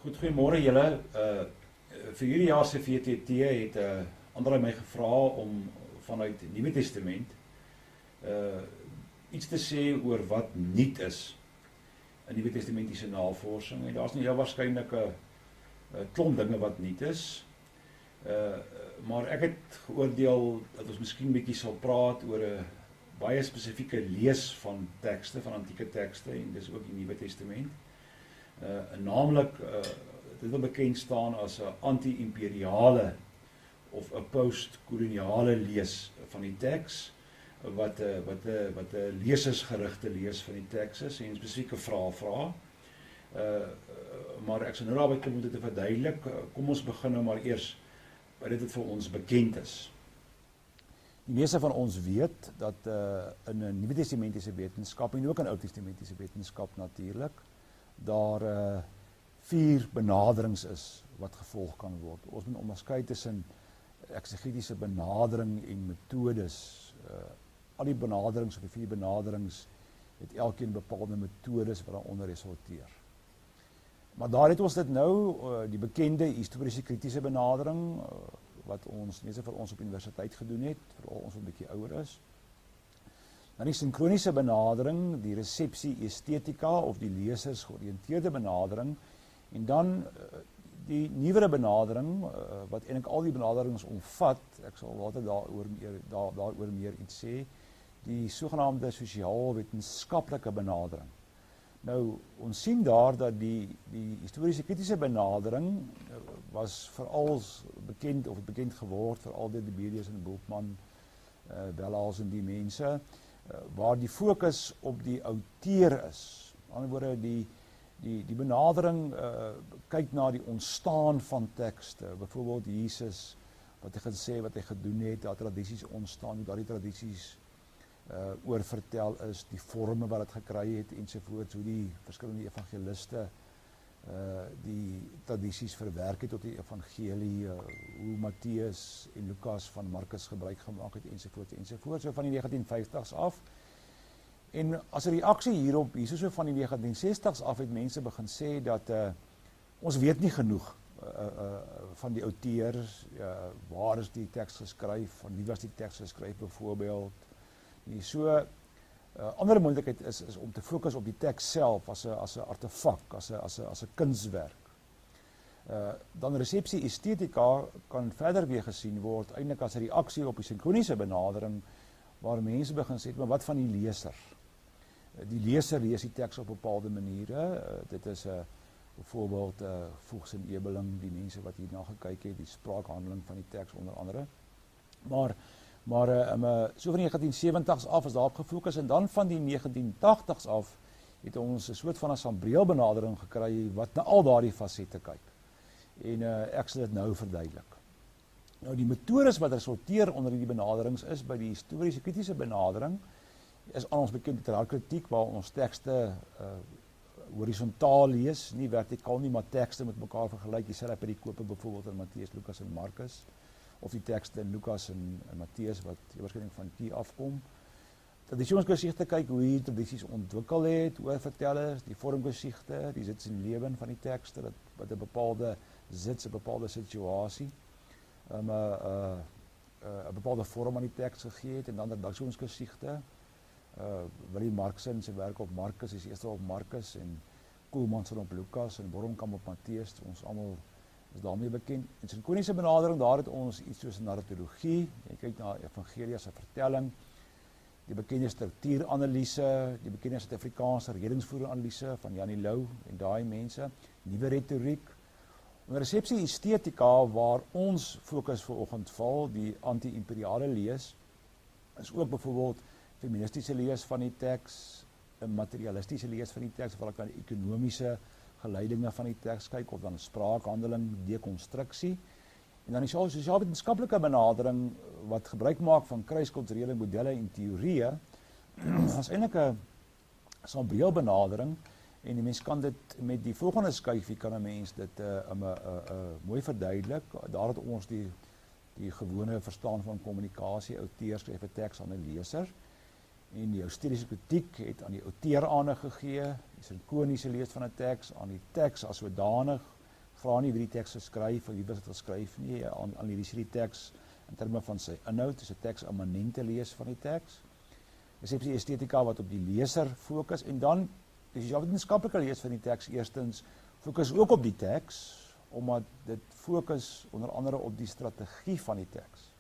Goed, goeiemôre julle. Vir hierdie jaar se VTT het André my gevra om vanuit die Nuwe Testament iets te sê oor wat nuut is in Nuwe Testamentiese navorsing. En daar's nie heel waarskynlik 'n klomp dinge wat nuut is. Maar ek het geoordeel dat ons miskien bietjie sal praat oor 'n baie spesifieke lees van tekste, van antieke tekste, en dis ook die Nuwe Testament. Naamlik, dit wil bekend staan as 'n anti-imperiale of 'n post-koloniale lees van die teks, wat 'n lesersgerigte lees van die teks is en spesifieke vrae vra. Maar ek sal nou daarby kom om dit te verduidelik. Kom ons begin nou maar eers by dit wat vir ons bekend is. Die meeste van ons weet dat in 'n Nuwe Testamentiese wetenskap en ook in Ou Testamentiese wetenskap natuurlik, daar 4 benaderings is wat gevolg kan word. Ons moet onderskei tussen eksegetiese benadering en metodes. Al die benaderings of die 4 benaderings het elkeen bepaalde metodes wat daaronder resulteer. Maar daar het ons dit nou, die bekende historiese kritiese benadering, wat ons, meeste van ons op universiteit gedoen het, veral ons wat 'n bietjie ouer is. Dan die sinkroniese benadering, die resepsie estetika of die lesers georiënteerde benadering, en dan die nuwere benadering, wat eintlik al die benaderings omvat, ek sal later daaroor meer iets sê, die sogenaamde sosiaal-wetenskaplike benadering. Nou, ons sien daar dat die historiese kritiese benadering was veral bekend geword, veral deur Debelius en Bultmann, Wellhals en die mense, waar die fokus op die outeur is. Aan die ander woorde, die benadering kyk na die ontstaan van tekste, byvoorbeeld Jesus, wat hy gesê, wat hy gedoen het, dat tradisies ontstaan, hoe daardie tradisies oorvertel is, die vorme wat het gekry het, ensovoorts, hoe die verskillende evangeliste die tradisies verwerk het tot die evangelie, hoe Matteus en Lukas van Markus gebruik gemaak het, ensovoorts, so van die 1950s af. En as 'n reaksie hierop, so van die 1960s af, het mense begin sê dat ons weet nie genoeg van die auteurs, waar is die teks geskryf, van wie was die teks geskryf byvoorbeeld. So, ander moontlikheid is om te fokus op die teks self as 'n artefak, as 'n kunswerk. Dan resepsie estetika kan verder weer gesien word, eintlik as 'n reaksie op die sinkroniese benadering, waar mense begin sê, maar wat van die leser? Die leser lees die teks op bepaalde maniere. Dit is byvoorbeeld Voegs en Ebeling, die mense wat hierna gekyk het, die spraakhandeling van die teks onder andere. Maar so van die 1970s af is daarop gefokus, en dan van die 1980s af het ons 'n soort van 'n sambreelbenadering gekry wat na al daardie fasette kyk. En ek sal dit nou verduidelik. Nou, die metodes wat resulteer onder die benaderings is by die historiese kritiese benadering, is aan ons bekend literaire kritiek, waar ons tekste horisontaal lees, nie vertikaal nie, maar tekste met mekaar vergelyk, dieselfde perikope byvoorbeeld in Matteus, Lukas en Markus, of die tekste in Lukas en Matteus wat waarskynlik van die afkom. Tradisionsgesigte kyk hoe die tradisies ontwikkel het, oorvertellers, die vormgesigte, die sits en lewen van die tekste, wat 'n bepaalde sits, 'n bepaalde situasie, 'n bepaalde vorm aan die teks gegee het, en dan redaktionsgesigte. Willie Markson se werk op Markus is eerste op Markus, en Koelman se op Lukas, en Boromkamp op Matteus, ons almal is daarmee bekend. In sinkroniese benadering, daar het ons iets soos narratologie, jy kyk na evangelie as 'n vertelling, die bekende struktuuranalise, die bekende Suid-Afrikaanse redingsvoeranalise van Janie Lou en daai mense, nuwe retoriek. Onder resepsie estetika, waar ons fokus vanoggend val, die anti-imperiale lees, is ook byvoorbeeld feministiese lees van die teks, 'n materialistiese lees van die teks, waar ek aan die ekonomiese geleidinge van die teks kyk, of dan spraakhandeling, dekonstruksie, en dan die sosiaal-wetenskaplike benadering, wat gebruik maak van kruiskulturele modelle en teorieë, is eintlik 'n sambreelbenadering, en die mens kan dit met die volgende skyfie, kan 'n mens dit mooi verduidelik. Daar het ons die gewone verstaan van kommunikasie, outeur skryf 'n teks aan 'n leser, en die historiese kritiek het aan die outeur aangegee, die sinkoniese lees van 'n teks, aan die teks as sodanig, vra nie wie die teks geskryf of wie was dit geskryf nie, analiseer die teks in terme van sy inhoud, is 'n teks immanente lees van die teks. Resepsie estetika wat op die leser fokus, en dan die sosiaal-wetenskaplike lees van die teks eerstens fokus ook op die teks, omdat dit fokus onder andere op die strategie van die teks.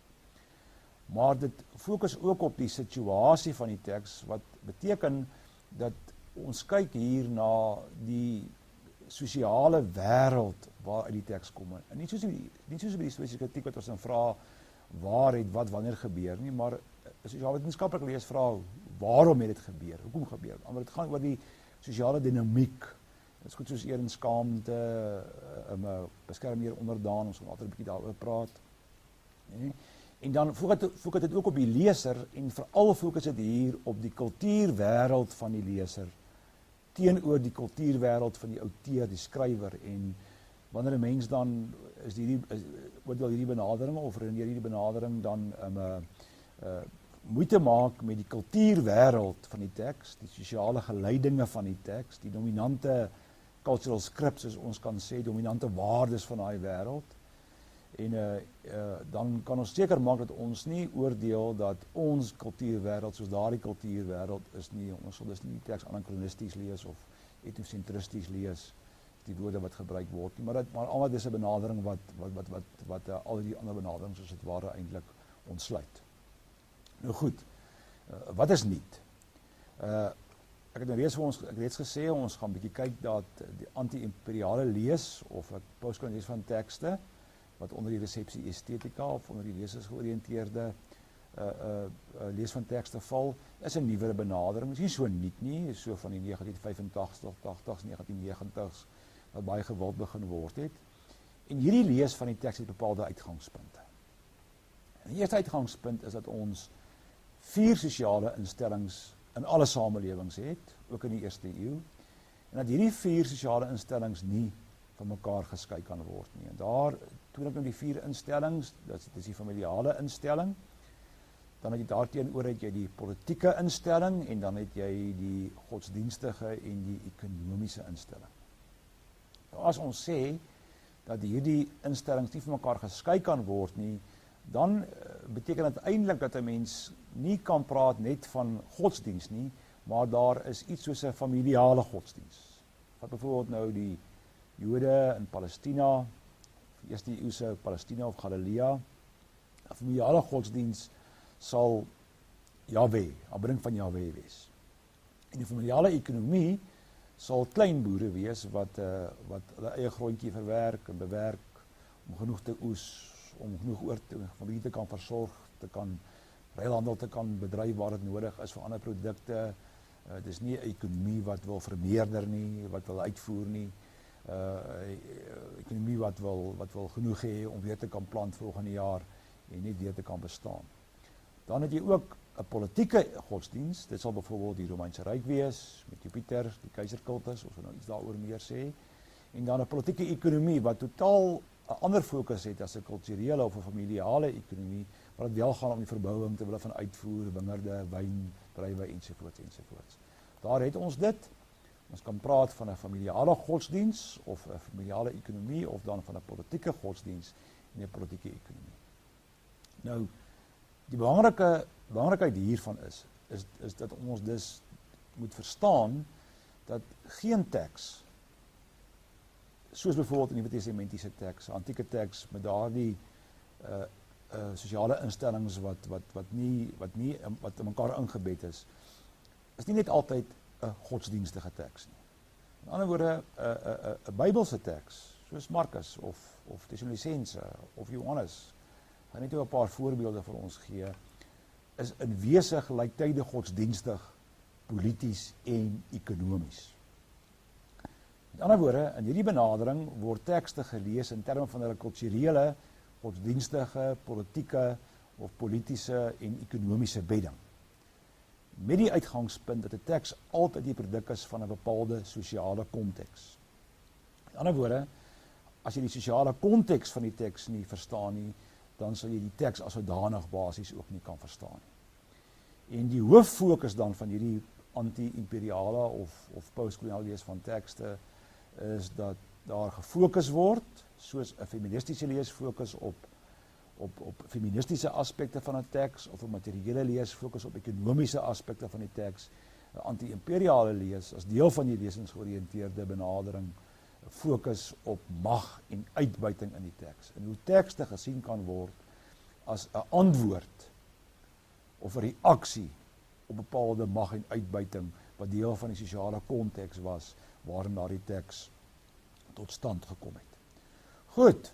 Maar dit fokus ook op die situasie van die teks, wat beteken dat ons kyk hier na die sosiale wêreld waaruit die teks kom. En nie soos by die stoïese kritiek wat ons dan vra, waar het wat wanneer gebeur nie, maar as jy wetenskaplik lees vra, waarom het dit gebeur? Hoekom gebeur? Maar dit gaan oor die sosiale dinamiek. Dit is goed soos eer en skaamte, beskerm hier onderdaan, ons gaan altyd 'n bietjie daaroor praat. Nee? En dan fokus dit ook op die leser, en veral fokus dit hier op die kultuurwêreld van die leser, teenoor die kultuurwêreld van die outeur, die skrywer. En wanneer 'n mens dan oordeel hierdie benadering of redeneer hierdie benadering dan moeite maak met die kultuurwêreld van die teks, die sosiale geleidinge van die teks, die dominante cultural scripts, soos ons kan sê, dominante waardes van daai wêreld. En dan kan ons seker maak dat ons nie oordeel dat ons kultuurwêreld soos daardie kultuurwêreld is nie. Ons sal dus nie die teks anachronisties lees of etnosentristies lees, die woorde wat gebruik word nie, maar almal dis 'n benadering wat al die ander benaderings soos dit ware eintlik ontsluit. Nou goed, wat is nuut? Ek het nou reeds gesê, ons gaan 'n bietjie kyk dat die anti-imperiale lees of 'n postkoloniale lees van tekste wat onder die resepsie estetika of onder die lesersgeoriënteerde lees van tekste val, is 'n nuwe benadering. Dit is nie so nuut nie, is so van die 1985, 80s, 1990s wat baie gewild begin word het. En hierdie lees van die teks het bepaalde uitgangspunte. En die eerste uitgangspunt is dat ons 4 sosiale instellings in alle samelewings het, ook in die eerste eeu, en dat hierdie 4 sosiale instellings nie van mekaar geskei kan word nie. En daar toon ek nou die 4 instellings, dit is die familiale instelling, dan het jy daarteenoor het jy die politieke instelling, en dan het jy die godsdienstige en die ekonomiese instelling. Nou, as ons sê dat hierdie instellings nie van mekaar geskei kan word nie, dan beteken dit eintlik dat 'n mens nie kan praat net van godsdiens nie, maar daar is iets soos 'n familiale godsdiens. Wat byvoorbeeld nou die Jode in Palestina, eerste eeuse Palestina of Galilea, 'n familiale godsdiens sal Jahwe, aanbidding van Jahwe wees. En die familiale ekonomie sal klein boere wees wat hulle eie grondjie verwerk en bewerk om genoeg te oes, om genoeg oor te familie te kan versorg, te kan ruilhandel te kan bedryf waar dit nodig is vir ander produkte. Dis nie 'n ekonomie wat wil vermeerder nie, wat wil uitvoer nie. Ekonomie wat wil genoeg hê om weer te kan plant volgende jaar en nie weer te kan bestaan. Dan het jy ook 'n politieke godsdiens. Dit sal byvoorbeeld die Romeinse Ryk wees met Jupiter, die keiserkultus, of nou iets daaroor meer sê. En dan 'n politieke ekonomie wat totaal 'n ander fokus het as 'n kulturele of 'n familiale ekonomie, maar dit wel gaan om die verbouing terwyl van uitvoer, wingerde, wyn, druiwe ensovoorts. Daar het ons dit. Ons kan praat van 'n familiale godsdiens of 'n familiale ekonomie of dan van 'n politieke godsdiens en 'n politieke ekonomie. Nou, die belangrikheid hiervan is dat ons dus moet verstaan dat geen teks, soos byvoorbeeld in die Nuwe Testamentiese teks, antieke teks met daardie sosiale instellings wat in mekaar ingebed is nie net altyd 'n godsdienstige teks nie. In ander woorde, 'n Bybelse teks, soos Markus of Tessalonisense of Johannes, gaan net 'n paar voorbeelde vir ons gee, is in wese gelyktydig godsdienstig, polities en ekonomies. Met ander woorde, in hierdie benadering word tekste gelees in terme van hulle kulturele, godsdienstige, politieke of politiese en ekonomiese bedding. Met die uitgangspunt dat 'n teks altyd die produk is van 'n bepaalde sosiale konteks. Met ander woorde, as jy die sosiale konteks van die teks nie verstaan nie, dan sal jy die teks as sodanig basies ook nie kan verstaan nie. En die hooffokus dan van hierdie anti-imperiale of postkoloniale lees van tekste is dat daar gefokus word, soos 'n feministiese lees fokus op feministiese aspekte van 'n teks, of 'n materiële lees fokus op ekonomiese aspekte van die teks, 'n anti-imperiale lees as deel van die lesingsgeoriënteerde benadering fokus op mag en uitbuiting in die teks. En hoe tekste gesien kan word as 'n antwoord of 'n reaksie op bepaalde mag en uitbuiting wat deel van die sosiale konteks was waarin daardie teks tot stand gekom het. Goed,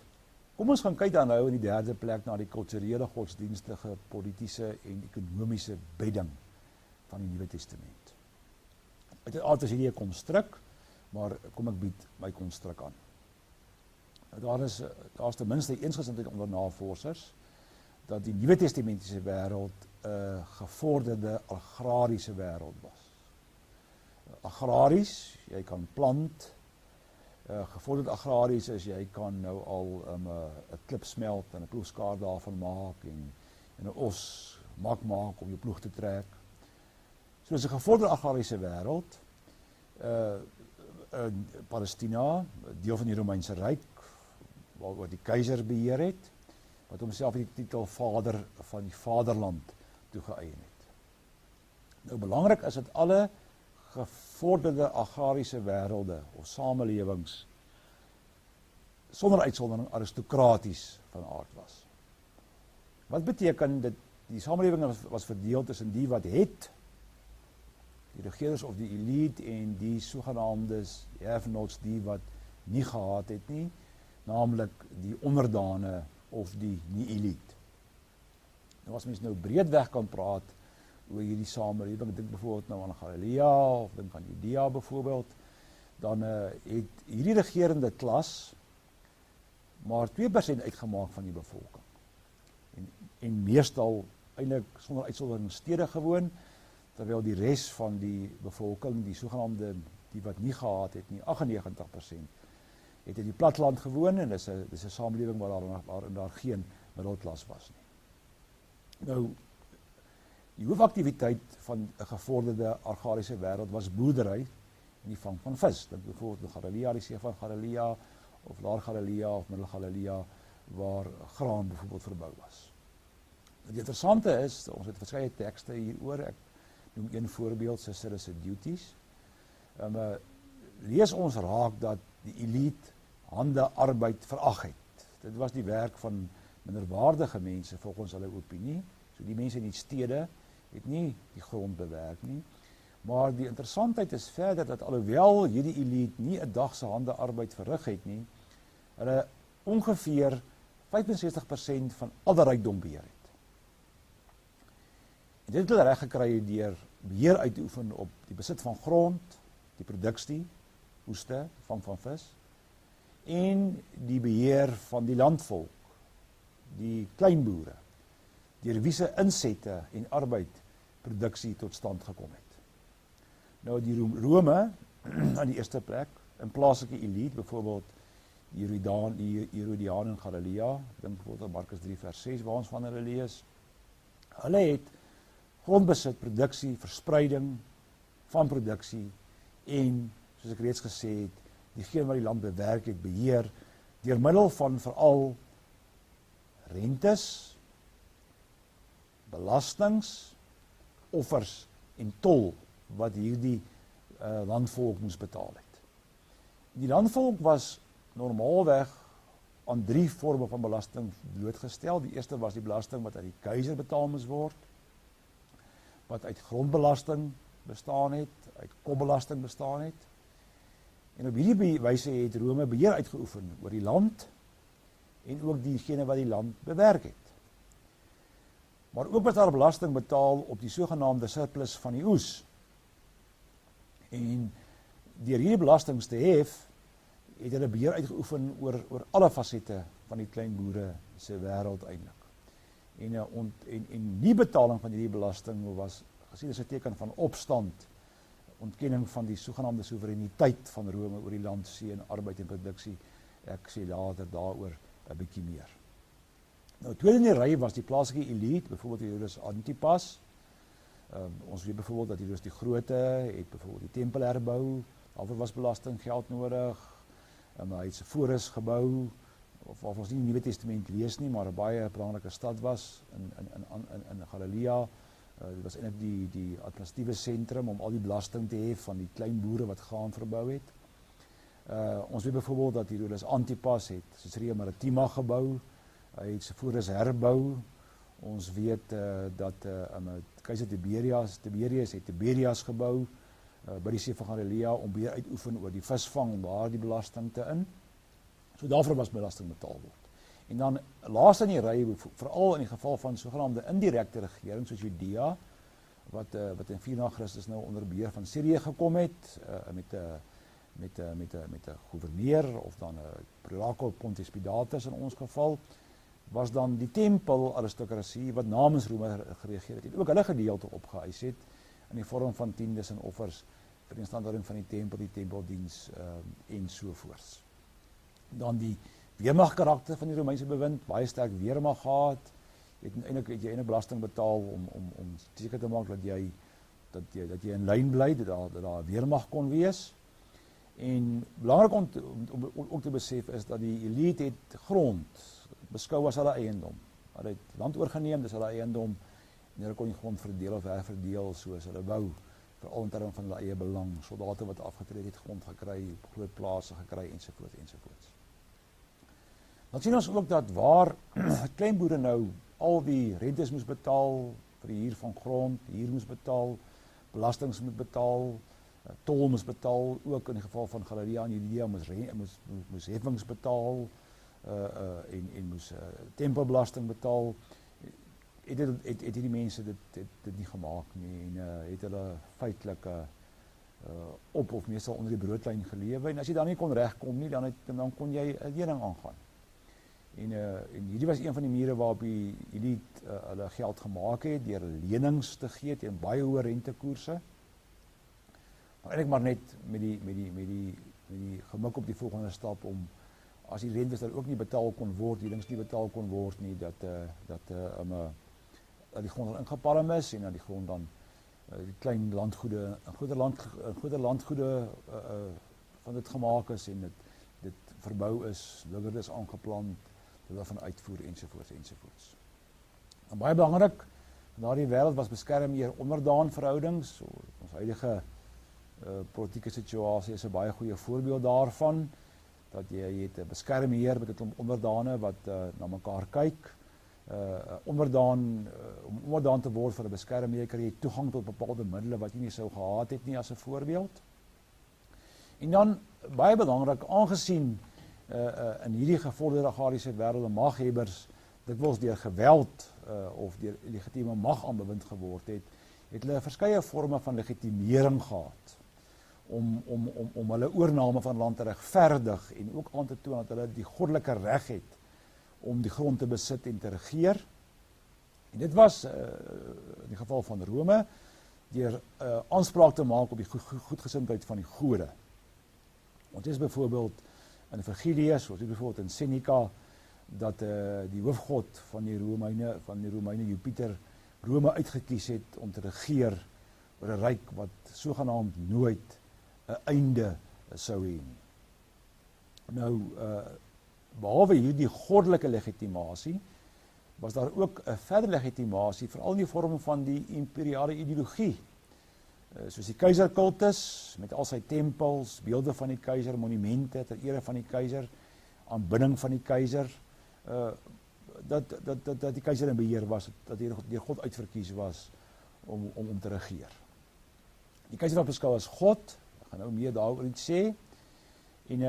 kom ons gaan kyk dan nou in die derde plek na die kulturele, godsdienstige, politiese en ekonomiese bedding van die Nuwe Testament. Uiteraard is hierdie 'n konstruk, maar kom ek bied my konstruk aan. Daar's ten minste eensgesindheid onder navorsers dat die Nuwe Testamentiese wêreld 'n gevorderde agrariese wêreld was. Agraries, jy kan plant. Gevorderd agraries is jy kan nou al 'n klip smelt en 'n ploegskaar daarvan maak en 'n os maak om jou ploeg te trek. So is 'n gevorderde agrariese wêreld. Palestina, deel van die Romeinse Ryk, waar die keiser beheer het, wat homself die titel vader van die vaderland toegeëien het. Nou belangrik is dat alle gevorderde agrariese wêrelde of samelewings sonder uitsondering aristokraties van aard was. Wat beteken dit? Die samelewing was verdeel tussen die wat het, die regerings of die elite, en die sogenaamde have-nots, die wat nie gehad het nie, naamlik die onderdane of die nie-elite. Nou as mens nou breedweg kan praat oor hierdie samelewing, ek dink byvoorbeeld nou aan Galilea of dink aan Judea byvoorbeeld, dan het hierdie regerende klas maar 2% uitgemaak van die bevolking. En meestal eintlik sonder uitsondering stede gewoon, terwyl die res van die bevolking, die sogenaamde die wat nie gehad het nie, 98%, het in die platteland gewoon, en dis 'n samelewing waarin daar geen middelklas was nie. Nou, die hoofaktiwiteit van 'n gevorderde agrariese wêreld was boerdery en die vang van vis. Dink byvoorbeeld aan Galilea, die see van Galilea, of Laar Galilea of Middel Galilea, waar graan byvoorbeeld verbou was. Die interessante is, ons het verskeie tekste hieroor, ek noem een voorbeeld, Cicero's Duties. Lees ons raak dat die elite hande arbeid verag het. Dit was die werk van minderwaardige mense volgens hulle opinie. So die mense in die stede het nie die grond bewerk nie. Maar die interessantheid is verder dat alhoewel hierdie elite nie 'n dag se hande arbeid verrig het nie, hulle ongeveer 65% van al die rykdom beheer het. En dit het hulle reg gekry deur beheer uit te oefen op die besit van grond, die produksie, oeste, vang van vis, en die beheer van die landvolk, die kleinboere, deur wie se insette en arbeid produksie tot stand gekom het. Nou die Rome aan die eerste plek, in plaaslike elite, byvoorbeeld die Herodiane in Galilea, dink byvoorbeeld Markus 3 vers 6 waar ons van hulle lees. Hulle het grondbesit, produksie, verspreiding van produksie en, soos ek reeds gesê het, diegene wat die land bewerk het, beheer deur middel van veral rentes, belastings, offers en tol wat hierdie landvolk moes betaal het. Die landvolk was normaalweg aan 3 vorme van belasting blootgestel. Die eerste was die belasting wat uit die keiser betaal moes word, wat uit grondbelasting bestaan het, uit kopbelasting bestaan het. En op hierdie wyse het Rome beheer uitgeoefen oor die land en ook diegene wat die land bewerk het. Maar ook was daar belasting betaal op die sogenaamde surplus van die oes. En deur hierdie belastings te hef, het hulle beheer uitgeoefen oor alle fasette van die kleinboere se wêreld eintlik. En nie betaling van hierdie belasting was gesien as 'n teken van opstand, ontkenning van die sogenaamde soewereiniteit van Rome oor die land, see en arbeid en produksie. Ek sê later daaroor 'n bietjie meer. Nou, tweede in die ry was die plaaslike elite, byvoorbeeld Herodes Antipas. Ons weet byvoorbeeld dat Herodes die Grote het byvoorbeeld die tempel herbou, daarvoor was belastinggeld nodig. Hy het Sepphoris gebou, of ons nie die Nuwe Testament lees nie, maar 'n baie belangrike stad was in Galilea. Dit was eintlik die administratiewe sentrum om al die belasting te hef van die klein boere wat graan verbou het. Ons weet byvoorbeeld dat Herodes Antipas het Caesarea Maritima gebou, hy het Sepphoris herbou. Ons weet dat keiser Tiberius het Tiberias gebou by die see van Galilea om weer uitoefen oor die visvang om daar die belasting te in. So daarvoor was belasting betaal word. En dan laaste in die ry, veral in die geval van sogenaamde indirekte regering soos Judea, wat in 4 na Christus nou onder beheer van Sirië gekom het, met 'n gouverneur of dan 'n Prelaco Pontius Pilatus in ons geval, was dan die tempel aristokrasie wat namens Rome geregeer het. En ook hulle gedeelte opgeëis het in die vorm van tiendes en offers vir die instandhouding van die tempeldiens en sovoorts. Dan die weermagkarakter van die Romeinse bewind, baie sterk weermag gehad. Jy het eintlik belasting betaal om seker te maak dat jy in lyn bly, dat daar 'n weermag kon wees. En belangrik om ook te besef is dat die elite het grond beskou as hulle eiendom. Hulle het land oorgeneem, dis hulle eiendom, en hulle kon die grond verdeel of herverdeel soos hulle wou, veral in terme van hulle eie belang. Soldate wat afgetree het grond gekry, groot plase gekry ensovoorts. Dan sien ons ook dat waar kleinboere nou al die rentes moes betaal vir die huur van grond, huur moes betaal, belastings moet betaal, tol moes betaal, ook in die geval van Galilea en Judea moes heffings betaal en moes tempelbelasting betaal. Het hierdie mense dit nie gemaak nie en het hulle feitelik op of meestal onder die broodlyn gelewe, en as jy dan nie kon regkom nie, dan kon jy 'n lening aangaan. En hierdie was een van die maniere waarop die elite hulle geld gemaak het, deur lenings te gee teen baie hoë rentekoerse. Maar eintlik maar net met die gemik op die volgende stap om, as die rentes dan ook nie betaal kon word, lenings nie betaal kon word nie, dat die grond dan ingepalm is en dat die grond dan die klein landgoede, groter landgoede van dit gemaak is en dit verbou is, lugger is aangeplant, hulle van uitvoer ensovoorts. En baie belangrik, in daardie wêreld was beskermheer onderdaan verhoudings. So, ons huidige politieke situasie is 'n baie goeie voorbeeld daarvan, dat jy het 'n beskermheer met 'n klomp onderdane wat na mekaar kyk. Om onderdaan te word vir 'n beskermheer kry jy toegang tot bepaalde middele wat jy nie sou gehad het nie, as 'n voorbeeld. En dan, baie belangrik, aangesien in hierdie gevorderde agrariese wêrelde maghebbers dikwels deur geweld of deur legitieme mag aanbewind geword het hulle verskeie vorme van legitimering gehad om hulle oorname van land te regverdig en ook aan te toon dat hulle die goddelike reg het om die grond te besit en te regeer. En dit was in die geval van Rome deur aanspraak te maak op die goedgesindheid van die gode. Want dit is byvoorbeeld in Vergilius, of byvoorbeeld in Seneca, dat die hoofgod van die Romeine Jupiter Rome uitgekies het om te regeer oor 'n ryk wat sogenaamd nooit 'n einde sou hê nie. Nou, behalwe hierdie goddelike legitimasie, was daar ook 'n verdere legitimasie, veral in die vorm van die imperiale ideologie, soos die keizerkultus, met al sy tempels, beelde van die keizer, monumente ter ere van die keizer, aanbidding van die keizer, dat die keizer in beheer was, dat hy deur God uitverkies was om te regeer. Die keizer was beskou as God, ek gaan nou meer daaroor iets sê, en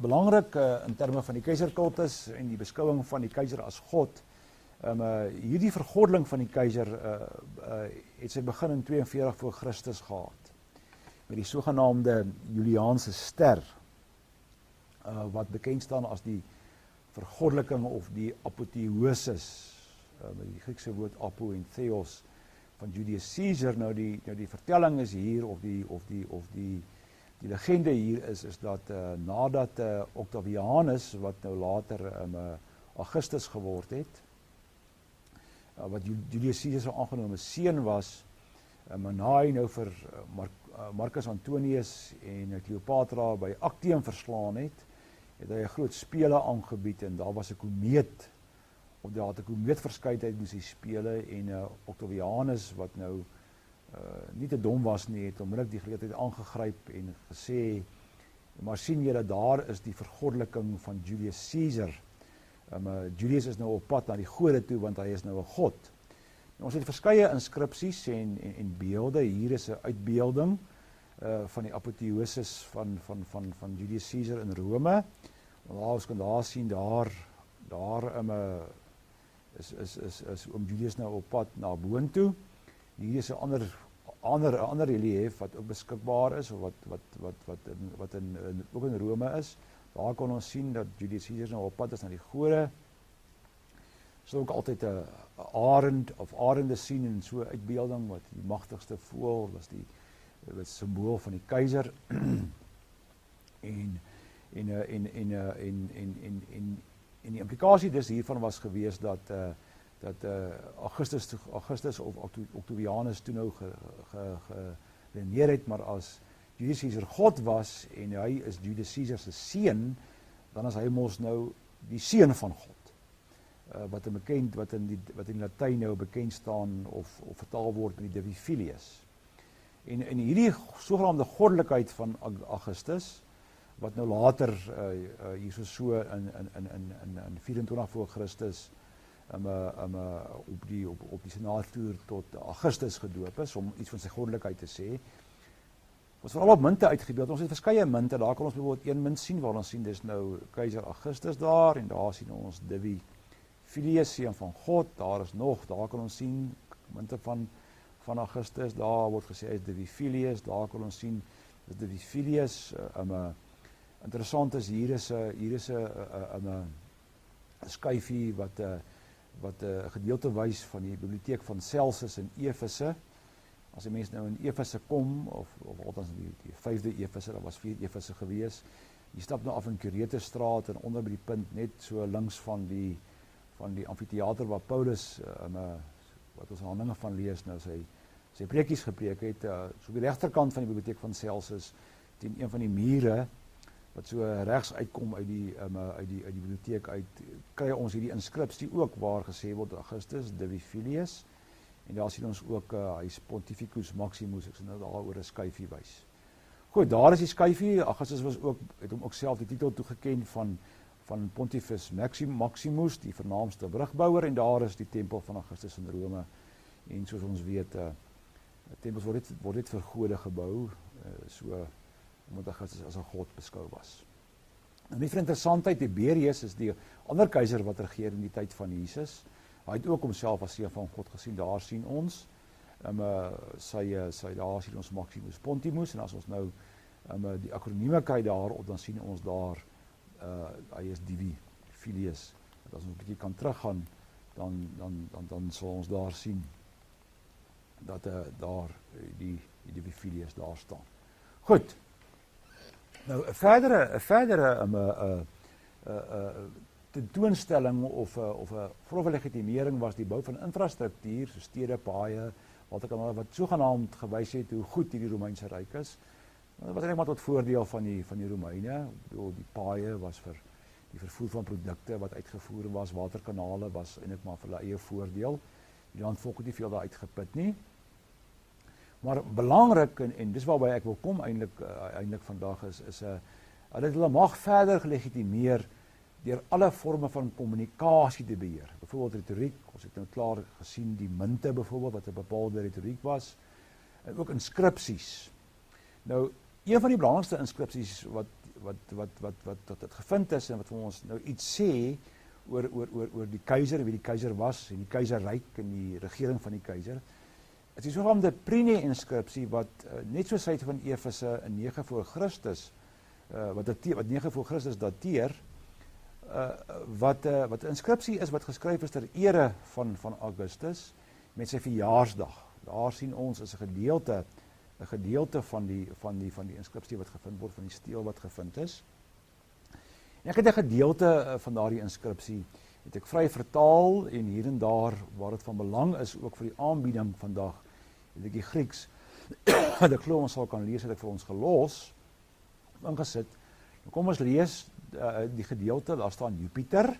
belangrik in terme van die keizerkultus en die beskouing van die keizer as God, hierdie vergoddeling van die keizer het sy begin in 42 voor Christus gehad, met die sogenaamde Juliaanse ster, wat bekend staan as die vergoddeliking of die apotheosis, met die Griekse woord apo en theos, van Julius Caesar. Nou die vertelling is hier, of die legende hier is dat nadat Octavianus, wat nou later Augustus geword het, wat Julius Caesar se aangenome seun was, na hy nou vir Marcus Antonius en Cleopatra by Actium verslaan het, het hy 'n groot spele aangebied en daar was 'n komeet, of daar het 'n komeet verskyn tydens die spele en Octavianus wat nou nie te dom was nie, het onmiddellik die geleentheid aangegryp en gesê, maar sien julle, daar is die vergoddeliking van Julius Caesar. Julius is nou op pad na die gode toe, want hy is nou 'n god. Ons het verskeie inskripsies en beelde. Hier is 'n uitbeelding van die apotheosis van Julius Caesar in Rome. Ons kan daar sien, daar is oom Julius nou op pad na boontoe. Hier is 'n ander relief wat ook beskikbaar is, of wat ook in Rome is. Daar kan ons sien dat Julius Caesar nou op pad is na die gode. Is ook altyd 'n arend of arende sien in so 'n uitbeelding, wat die magtigste voël was, die simbool van die keiser. En die implikasie dus hiervan was gewees dat Augustus of Octavianus toe nou geredeneer het, maar as Julius Caesar God was en hy is Julius Caesar se seun, dan is hy mos nou die seun van God. Wat in Latyn nou bekend staan of vertaal word met die Divi Filius. En hierdie sogenaamde goddelikheid van Augustus, wat nou later hierso so in 24 voor Christus op die senaatstoer tot Augustus gedoop is, om iets van sy goddelikheid te sê. Ons veral op munte uitgebeeld. Ons het verskeie munte. Daar kan ons byvoorbeeld een munt sien waar ons sien dis nou keiser Augustus daar, en daar sien ons Divi Filius, seun van God. Daar kan ons sien munte van Augustus. Daar word gesê hy is Divi Filius. Daar kan ons sien is Divi Filius. Interessant is hier is 'n skyfie wat 'n gedeelte wys van die biblioteek van Celsus in Efese. As 'n mens nou in Efese kom, of althans die 5de Efese, daar was 4 Efese gewees. Jy stap nou af in Kuretestraat en onder by die punt net so links van die amfitheater waar Paulus wat ons Handelinge van lees nou sy preekies gepreek het, so op die regterkant van die biblioteek van Celsus, teen een van die mure wat so regs uitkom uit die biblioteek uit, kry ons hierdie inskripsie ook waar gesê word Augustus Divi Filius, en daar sien ons ook hy is Pontificus Maximus, ek sal nou daaroor 'n skyfie wys. Goed, daar is die skyfie. Augustus het hom ook self die titel toegeken van Pontifex Maximus, die vernaamste brugbouer, en daar is die tempel van Augustus in Rome. En soos ons weet, tempels word dit vir gode gebou, omdat Augustus as 'n god beskou was. En nie vir interessantheid, Tiberius is die ander keiser wat regeer in die tyd van Jesus. Hy het ook homself as seun van God gesien. Daar sien ons daar sien ons Maximus Pontimus, en as ons nou die akronieme kry daarop, dan sien ons daar hy is Divi Filius. As ons 'n bietjie kan teruggaan, dan sal ons daar sien dat daar die Divi Filius daar staan. Goed. Nou 'n verdere tentoonstelling of 'n vorm van legitimering was die bou van infrastruktuur, so stede, paaie, wat sogenaamd gewys het hoe goed hierdie Romeinse ryk is. Dit was eintlik maar tot voordeel van die Romeine. Ek bedoel, die paaie was vir die vervoer van produkte wat uitgevoer was, waterkanale was eintlik maar vir hulle eie voordeel. Die landvolk het nie veel daar uitgeput nie. Maar belangrik, en dis waarby ek wil kom eintlik vandag is hulle het hulle mag verder gelegitimeer deur alle forme van kommunikasie te beheer. Byvoorbeeld retoriek, ons het nou klaar gesien die munte byvoorbeeld wat 'n bepaalde retoriek was, en ook inskripsies. Nou, een van die belangrikste inskripsies wat gevind is en wat vir ons nou iets sê oor die keiser en wie die keiser was en die keizerryk en die regering van die keiser, is die sogenaamde Pliny inskripsie wat net soos hy van Efese in 9 voor Christus wat 9 voor Christus dateer, wat 'n inskripsie is wat geskryf is ter ere van Augustus met sy verjaarsdag. Daar sien ons is 'n gedeelte van die inskripsie wat gevind word, van die steel wat gevind is. En ek het 'n gedeelte van daardie inskripsie het ek vry vertaal, en hier en daar waar dit van belang is ook vir die aanbieding vandag, het ek die Grieks wat ek glo ons sal kan lees, het ek vir ons gelos ingesit. Nou kom ons lees die gedeelte, daar staan Jupiter,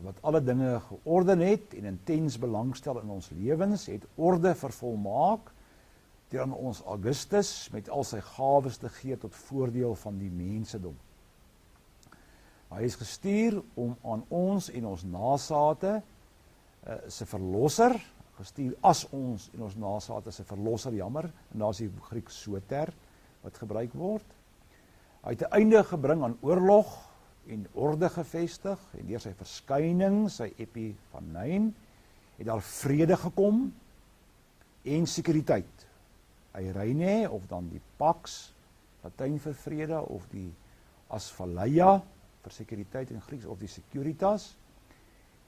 wat alle dinge georden het en intens belangstel in ons lewens, het orde vervolmaak, deur ons Augustus met al sy gawes te gee tot voordeel van die mensedom. Hy is gestuur om aan ons en ons nasate se verlosser, gestuur as ons en ons nasate se verlosser, jammer, en daar is die Grieks soter wat gebruik word. Hy het 'n einde gebring aan oorlog en orde gevestig, en deur sy verskyning, sy epifanein, het daar vrede gekom en sekuriteit. Eirene, of dan die pax, Latyn vir vrede, of die asphaleia, vir sekuriteit in Grieks, of die securitas.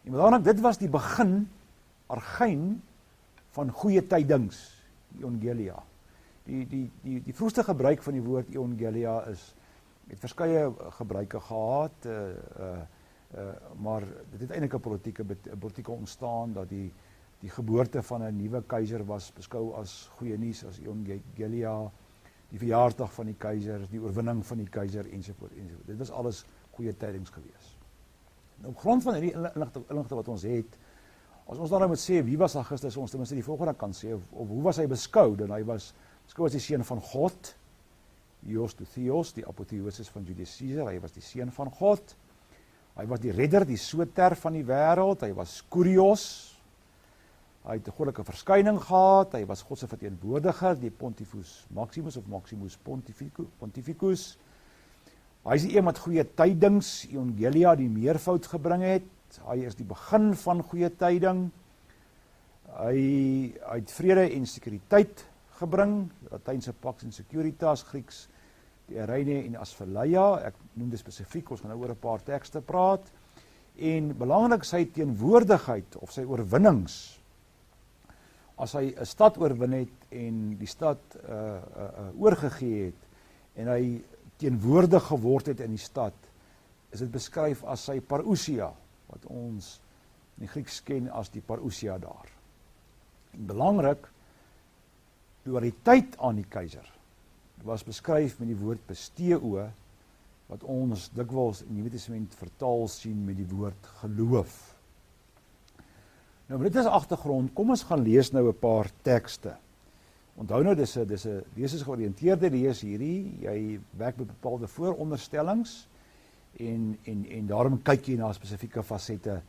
En belangrik, dit was die begin, argein, van goeie tydings, die Evangelia. Die vroegste gebruik van die woord Evangelia het verskeie gebruike gehad, maar dit het eintlik 'n politieke ontstaan, dat die geboorte van 'n nuwe keiser was beskou as goeie nuus, as Evangelia, die verjaardag van die keiser, die oorwinning van die keiser, ensovoort, ensovoort. Dit was alles goeie tydings gewees. Nou, op grond van die inligting wat ons het, as ons dan nou moet sê, wie was Augustus, ons ten minste die volgende kan sê, of hoe was hy beskou, dan hy was beskou as die seun van God, Ios to Theos, die apotheosis van Julius Caesar, hy was die seun van God, hy was die redder, die soter van die wêreld, hy was Kurios, hy het 'n goddelike verskyning gehad, hy was God se verteenwoordiger, die Pontifex Maximus of Maximus Pontificus. Hy is die een wat goeie tydings, Evangelia, die meervoud gebring het. Hy is die begin van goeie tyding. Hy het vrede en sekuriteit gebring, Latynse pax en securitas, Grieks die Eirene en asphaleia. Ek noem dit spesifiek, ons gaan nou oor 'n paar tekste praat. En belangrik, sy teenwoordigheid of sy oorwinnings. As hy 'n stad oorwin het en die stad oorgegee het en hy teenwoordig geword het in die stad, is dit beskryf as sy parousia, wat ons in die Grieks ken as die parousia daar. En belangrik, loyaliteit aan die keiser was beskryf met die woord pisteo, wat ons dikwels in die Nuwe Testament vertaal sien met die woord geloof. Nou, met dit as agtergrond, kom ons gaan lees nou 'n paar tekste. Onthou nou, dis 'n lesensgeoriënteerde lees hierdie, jy werk met bepaalde vooronderstellings, en daarom kyk jy na spesifieke fasette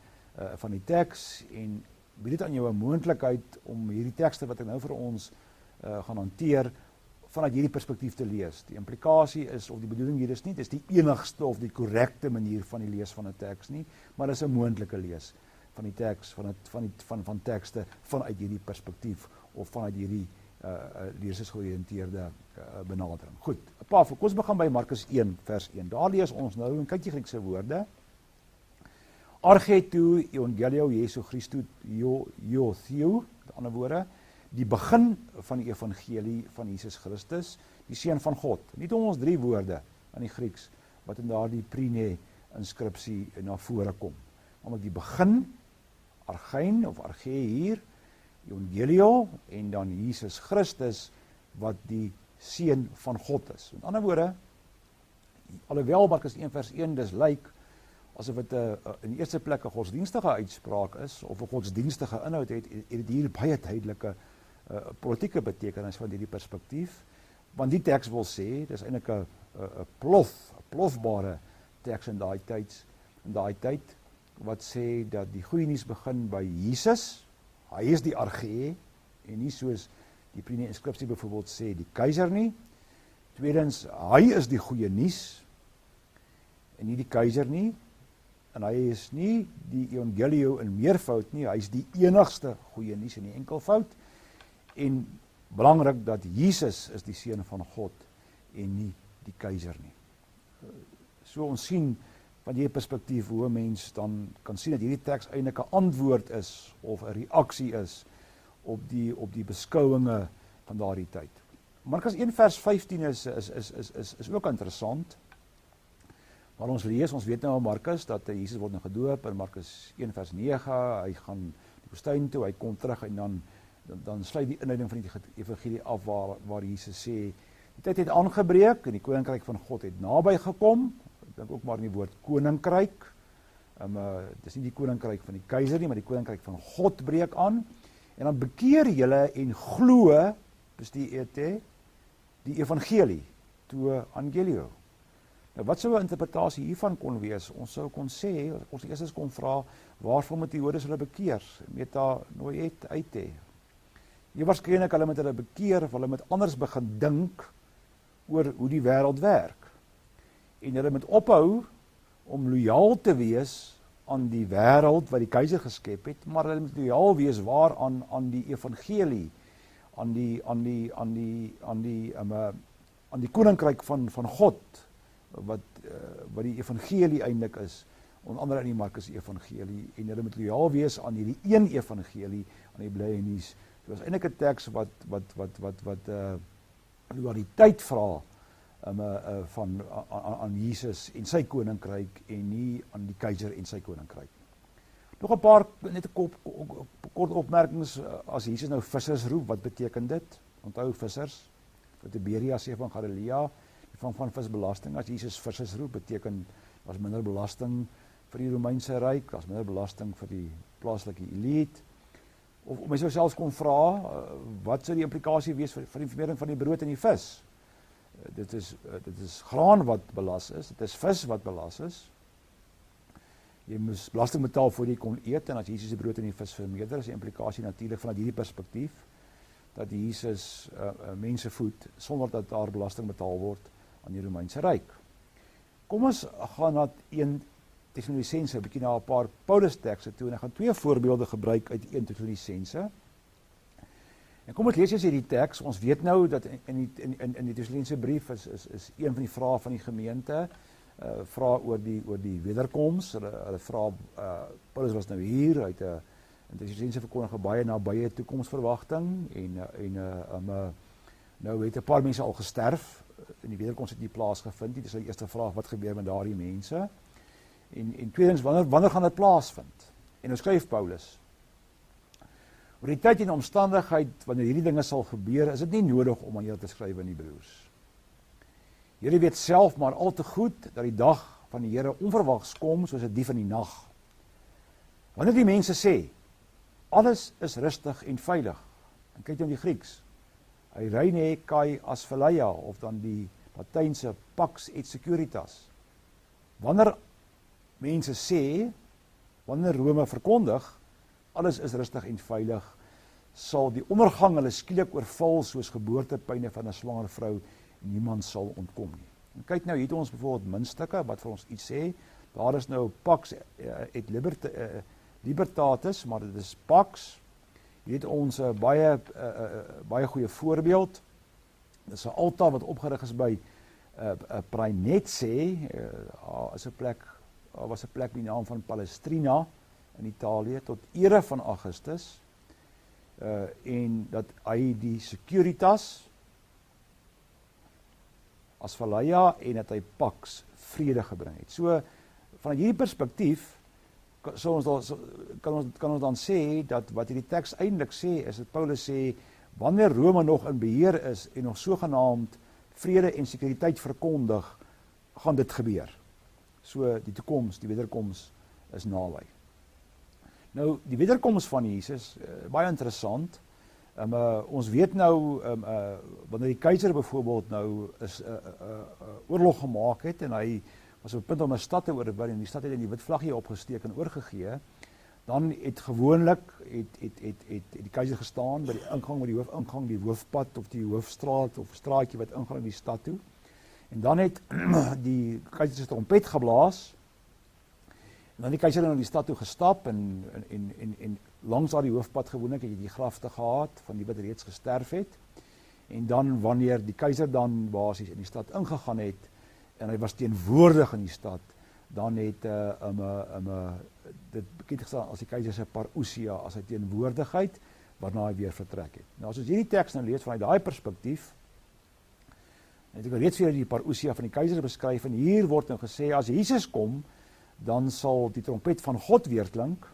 van die teks, en bied dit aan jou 'n moontlikheid om hierdie tekste wat ek nou vir ons gaan hanteer, vanuit hierdie perspektief te lees. Die implikasie is, of die bedoeling hier is nie, dis die enigste of die korrekte manier van die lees van 'n teks nie, maar dis 'n moontlike lees van die teks, van tekste vanuit hierdie perspektief, of vanuit hierdie lesensgeoriënteerde benadering. Goed, 'n paar, kom ons begin by Markus 1 vers 1. Daar lees ons nou, en kyk die Griekse woorde, Argetou Evangelio Jesu Christus Theo, met ander woorde, die begin van die evangelie van Jesus Christus, die seun van God. Nie ons 3 woorde in die Grieks, wat in daardie prine inskripsie na vore kom. Namelijk die begin, argein of arge hier, Evangelio, en dan Jesus Christus, wat die seun van God is. Met ander woorde, alhoewel Markus 1 vers 1, dis lyk asof dit in die eerste plek 'n godsdienstige uitspraak is, of 'n godsdienstige inhoud het dit hier baie duidelike politieke betekenis van hierdie perspektief, want die teks wil sê, dis eintlik 'n plofbare teks in daai tyd, wat sê dat die goeie nuus begin by Jesus, hy is die arge, en nie soos die prene inskripsie byvoorbeeld sê, die keiser nie. Tweedens, hy is die goeie nuus, en nie die keiser nie, en hy is nie die evangelio in meervoud nie, hy is die enigste goeie nuus in die enkelvoud, en belangrik dat Jesus is die seun van God, en nie die keiser nie. So ons sien, van hierdie perspektief, hoe 'n mens dan kan sien dat hierdie teks eintlik 'n antwoord is, of 'n reaksie is, op die beskouinge van daardie tyd. Markus 1 vers 15 is ook interessant, waar ons lees, ons weet nou aan Markus, dat Jesus word nou gedoop, in Markus 1 vers 9, hy gaan die woestyn toe, hy kom terug, en dan sluit die inleiding van die evangelie af, waar Jesus sê, die tyd het aangebreek, en die koninkryk van God het naby gekom, ek dink ook maar in die woord koninkryk. Dis nie die koninkryk van die keiser nie, maar die koninkryk van God breek aan. En dan bekeer julle en glo, dis die evangelie, to angelio. Nou, wat sou 'n interpretasie hiervan kon wees? Ons sou kon sê, ons eers kon vra, waarvoor moet die Jodes hulle bekeer? Meta nooit uit hê. Jy waarskynlik hulle met hulle bekeer, of hulle met anders begin dink oor hoe die wêreld werk. En hulle moet ophou om lojaal te wees aan die wêreld wat die keiser geskep het, maar hulle moet lojaal wees waaraan aan die evangelie, aan die koninkryk van God, wat die evangelie eintlik is, onder andere in die Markus evangelie, en hulle moet lojaal wees aan hierdie een evangelie, aan die blye nuus. So is eintlik 'n teks wat loyaliteit vra aan Jesus en sy koninkryk en nie aan die keiser en sy koninkryk. Nog 'n paar net 'n kort opmerkings. As Jesus nou vissers roep, wat beteken dit? Onthou vissers, vir Tiberias see van Galilea, die van visbelasting. As Jesus vissers roep, beteken daar's minder belasting vir die Romeinse ryk, daar's minder belasting vir die plaaslike elite. Of mens sou selfs kon vra, wat sou die implikasie wees vir die vermeerdering van die brood en die vis? Dit is graan wat belas is, dit is vis wat belas is. Jy moes belasting betaal voor jy kon eet, en as Jesus die brood en die vis vermeerder, is die implikasie natuurlik vanuit hierdie perspektief, dat Jesus mense voed, sonder dat daar belasting betaal word aan die Romeinse ryk. Kom ons gaan na 1 Tessalonisense, 'n bietjie na 'n paar Paulus-tekste toe, en ek gaan 2 voorbeelde gebruik uit 1 Tessalonisense. En kom ons lees eers hierdie teks. Ons weet nou dat in die Tessalonisense brief is een van die vrae van die gemeente, vra oor die wederkoms. Hulle vra, Paulus was nou hier, hy het 'n Tessalonisense verkondig baie nabye toekomsverwagting, en nou het 'n paar mense al gesterf, en die wederkoms het nie plaasgevind nie. Dis die eerste vraag, wat gebeur met daardie mense? En tweedens, wanneer gaan dit plaasvind? En nou skryf Paulus, oor die tyd en omstandigheid, wanneer hierdie dinge sal gebeur, is dit nie nodig om aan julle te skryf, nie broers. Julle weet self maar al te goed, dat die dag van die Here onverwags kom, soos 'n dief in die nag. Wanneer die mense sê, alles is rustig en veilig, en kyk nou die Grieks, eirene kai asphaleia, of dan die Latynse pax et securitas. Wanneer mense sê, wanneer Rome verkondig, alles is rustig en veilig, sal die ondergang hulle skielik oorval soos geboortepyne van 'n swanger vrou, en niemand sal ontkom nie. En kyk nou, hier het ons byvoorbeeld muntstukke wat vir ons iets sê. Daar is nou pax et libertatis, maar dit is pax. Hier het ons 'n baie goeie voorbeeld. Dit is 'n altaar wat opgerig is by Praenetse, was 'n plek met die naam van Palestrina in Italië, tot ere van Augustus, en dat hy die Securitas Asphaleia en dat hy pax vrede gebring het. So vanuit hierdie perspektief kan ons dan sê dat wat hierdie teks eintlik sê is dat Paulus sê, wanneer Rome nog in beheer is en nog sogenaamd vrede en sekuriteit verkondig, gaan dit gebeur. So die toekoms, die wederkoms is naby. Nou, die wederkoms van Jesus, baie interessant. Ons weet nou, wanneer die keiser byvoorbeeld nou is oorlog gemaak het, en hy was op 'n punt om 'n stad te oorwin, en die stad het in die wit vlaggie opgesteek en oorgegee, dan het gewoonlik die keiser gestaan by die ingang, by die hoofingang, die hoofpad of die hoofstraat of straatjie wat ingaan in die stad toe. En dan het die keiser se trompet geblaas. En dan die keiser na die stad toe gestap, en langs daardie hoofpad gewoonlik het jy die grafte gehad van die wat reeds gesterf het. En dan wanneer die keiser dan basies in die stad ingegaan het en hy was teenwoordig in die stad, dan het dit bekend gestaan as die keiser se parousia, as sy teenwoordigheid, waarna hy weer vertrek het. Nou as ons hierdie teks nou lees vanuit daai perspektief, het ek reeds vir die parousia van die keiser beskryf, en hier word nou gesê, as Jesus kom, dan sal die trompet van God weer klink.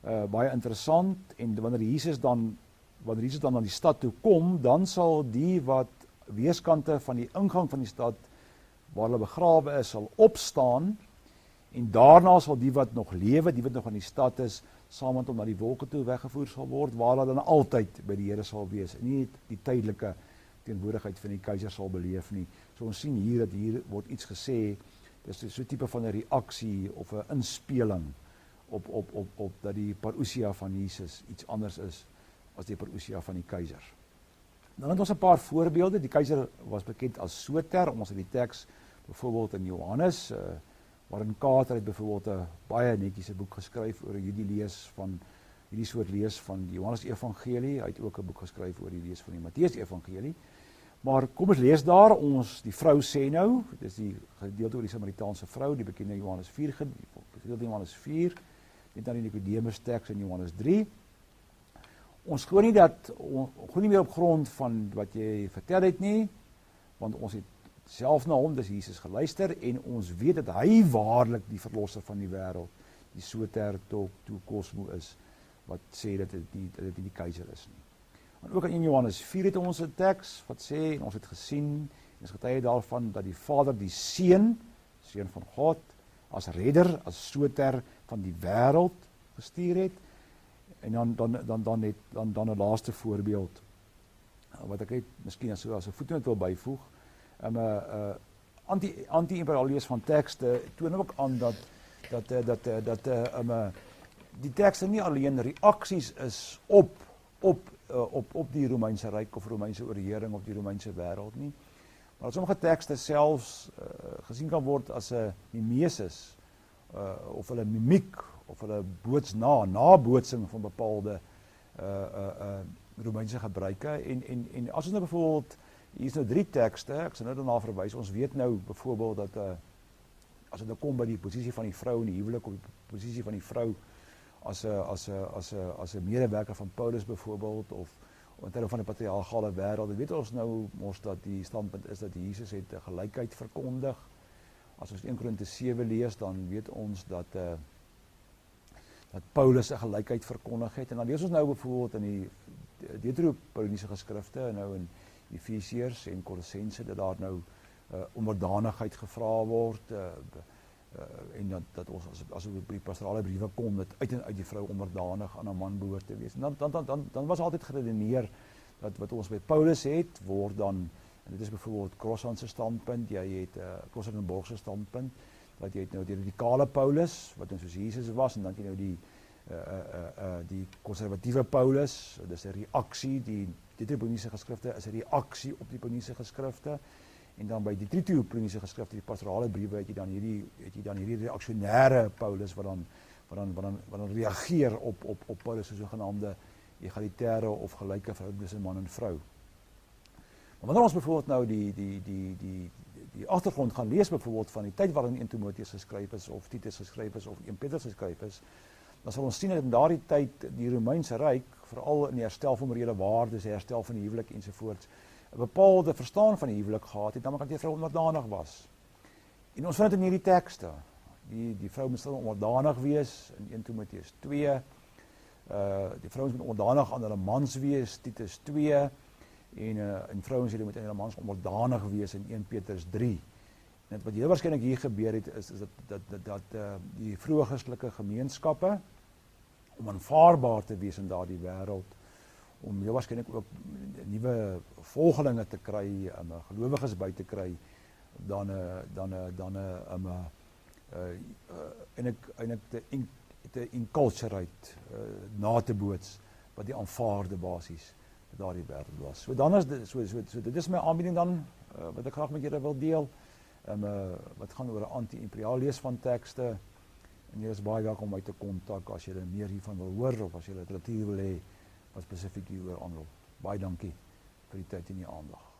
Baie interessant, en wanneer Jesus dan aan die stad toe kom, dan sal die wat weeskante van die ingang van die stad waar hulle begrawe is, sal opstaan, en daarna sal die wat nog lewe, die wat nog in die stad is, saam met hom na die wolke toe weggevoer sal word, waar hulle dan altyd by die Here sal wees, en nie die tydelike teenwoordigheid van die keiser sal beleef nie. So ons sien hier, dat hier word iets gesê, dis so 'n tipe van 'n reaksie, of 'n inspeling, op dat die parousia van Jesus iets anders is, as die parousia van die keiser. Dan het ons 'n paar voorbeelde. Die keiser was bekend as Soter, ons het die teks byvoorbeeld in Johannes, waarin Kater het byvoorbeeld 'n baie netjiese boek geskryf oor hierdie soort lees van die Johannes Evangelie. Hy het ook 'n boek geskryf oor die lees van die Matteus Evangelie. Maar kom ons lees daar, die vrou sê nou, dit is die gedeelte oor die Samaritaanse vrou, die bekende Johannes 4, gedeelte Johannes 4, net na die Nikodemus teks in Johannes 3. Ons glo nie meer op grond van wat jy vertel het nie, want ons het self na hom, dis Jesus, geluister, en ons weet dat hy waarlik die verlosser van die wêreld, die Soter toe Cosmo is, wat sê dat dit nie die keiser is nie. En ook in Johannes 4 het ons 'n teks wat sê, en ons het gesien, en is getuie daarvan, dat die Vader die Seun van God, as redder, as Soter van die wêreld gestuur het. En dan 'n laaste voorbeeld, wat ek net miskien as 'n voetnoot wil byvoeg. Anti-imperialisme van tekste toon ook aan dat die tekste nie alleen reaksies is op die Romeinse Ryk of Romeinse oorheering of die Romeinse wêreld nie, maar dat sommige tekste selfs gesien kan word as 'n mimesis, of hulle mimiek, of hulle nabootsing van bepaalde Romeinse gebruike. En as ons nou byvoorbeeld, hier is nou 3 tekste, ek sal nou daarna verwys, ons weet nou byvoorbeeld dat as dit nou kom by die posisie van die vrou in die huwelik, of die posisie van die vrou as 'n medewerker van Paulus byvoorbeeld, of in terme van die patriargale wêreld, dan weet ons nou mos dat die standpunt is dat Jesus het gelykheid verkondig. As ons 1 Korintiërs 7 lees, dan weet ons dat Paulus 'n gelykheid verkondig het. En dan lees ons nou byvoorbeeld in die Deuteropauliniese geskrifte, nou in Efesiërs en Kolossense, dat daar nou onderdanigheid gevra word, en dat ons as op die pastorale briewe kom, dat uit en uit die vrou onderdanig aan 'n man behoort te wees. En dan was altyd geredeneer dat wat ons by Paulus het, word dan, en dit is byvoorbeeld Crossan se standpunt, jy het Crossan en Borg se standpunt, dat jy het nou die radikale Paulus, wat dan soos Jesus was, en dan jy nou die konservatiewe Paulus, dis 'n reaksie, die Deuteropauliniese geskrifte is 'n reaksie op die Pauliniese geskrifte, en dan by die Deuteropauliniese geskrifte, die pastorale briewe, het jy dan hierdie reaksionêre Paulus, wat dan reageer op Paulus se sogenaamde egalitaire of gelyke verhouding tussen man en vrou. Maar wanneer ons byvoorbeeld nou die agtergrond gaan lees byvoorbeeld van die tyd waarin 1 Timoteus geskryf is, of Titus geskryf is, of 1 Petrus geskryf is, dan sal ons sien dat in daardie tyd die Romeinse Ryk, veral in die herstel van morele waardes, die herstel van die huwelik ensovoorts, 'n bepaalde verstaan van die huwelik gehad het, naamlik dat die vrou onderdanig was. En ons vind dit in hierdie tekste. Die vrou moet stil onderdanig wees in 1 Timoteus 2. Die vrouens moet onderdanig aan hulle mans wees, Titus 2. En vrouens moet aan hulle mans onderdanig wees in 1 Petrus 3. En wat heel waarskynlik hier gebeur het, is dat die vroeë Christelike gemeenskappe, om aanvaarbaar te wees in daardie wêreld, om heel waarskynlik ook nuwe volgelinge te kry, gelowiges by te kry, dan te enculturate, na te boots, wat die aanvaarde basies daardie wêreld was. So dan is dit, dit is my aanbieding dan, wat ek graag met julle wil deel, wat gaan oor 'n anti-imperiaal lees van tekste, en julle is baie welkom om my te kontak as julle meer hiervan wil hoor, of as julle literatuur wil hê, wat spesifiek hieroor aanloop. Baie dankie vir die tyd en die aandag.